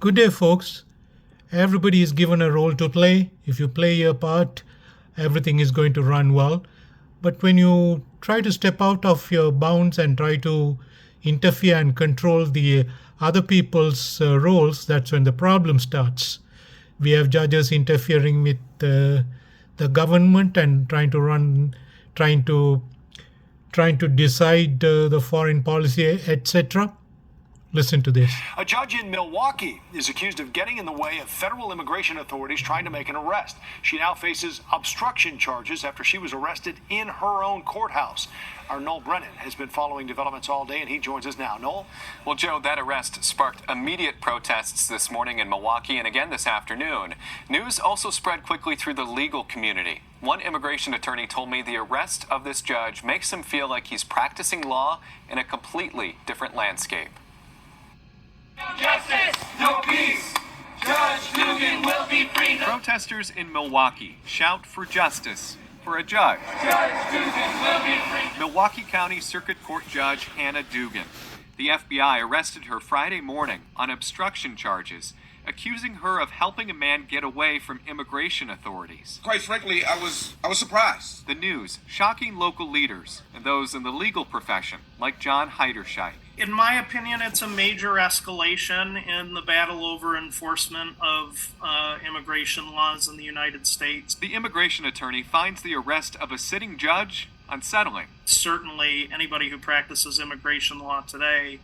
Good day, folks. Everybody is given a role to play. If you play your part, everything is going to run well. But when you try to step out of your bounds and try to interfere and control the other people's roles, that's when the problem starts. We have judges interfering with the government and trying to decide the foreign policy, etc. Listen to this. A judge in Milwaukee is accused of getting in the way of federal immigration authorities trying to make an arrest. She now faces obstruction charges after she was arrested in her own courthouse. Our Noel Brennan has been following developments all day, and he joins us now. Noel? Well, Joe, that arrest sparked immediate protests this morning in Milwaukee and again this afternoon. News also spread quickly through the legal community. One immigration attorney told me the arrest of this judge makes him feel like he's practicing law in a completely different landscape. Justice, no peace. Judge Dugan will be free. Protesters in Milwaukee shout for justice for a judge. Judge Dugan will be free. Milwaukee County Circuit Court Judge Hannah Dugan. The FBI arrested her Friday morning on obstruction charges, accusing her of helping a man get away from immigration authorities. Quite frankly, I was surprised. The news shocking local leaders and those in the legal profession, like John Heiderscheid. In my opinion, it's a major escalation in the battle over enforcement of immigration laws in the United States. The immigration attorney finds the arrest of a sitting judge unsettling. Certainly, anybody who practices immigration law today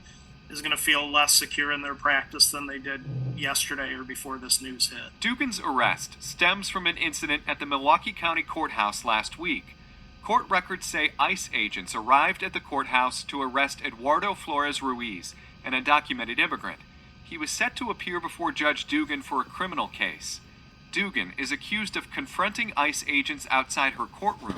is going to feel less secure in their practice than they did yesterday or before this news hit. Dugan's arrest stems from an incident at the Milwaukee County Courthouse last week. Court records say ICE agents arrived at the courthouse to arrest Eduardo Flores Ruiz, an undocumented immigrant. He was set to appear before Judge Dugan for a criminal case. Dugan is accused of confronting ICE agents outside her courtroom.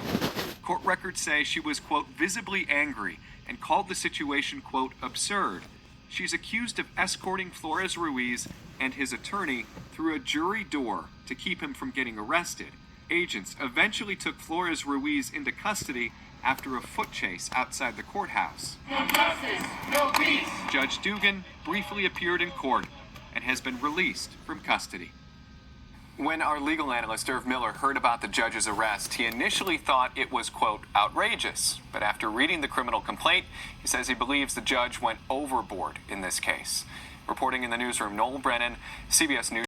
Court records say she was, quote, visibly angry and called the situation, quote, absurd. She's accused of escorting Flores Ruiz and his attorney through a jury door to keep him from getting arrested. Agents eventually took Flores Ruiz into custody after a foot chase outside the courthouse. No justice, no peace. Judge Dugan briefly appeared in court and has been released from custody. When our legal analyst Irv Miller heard about the judge's arrest, he initially thought it was, quote, outrageous. But after reading the criminal complaint, he says he believes the judge went overboard in this case. Reporting in the newsroom, Noel Brennan, CBS News.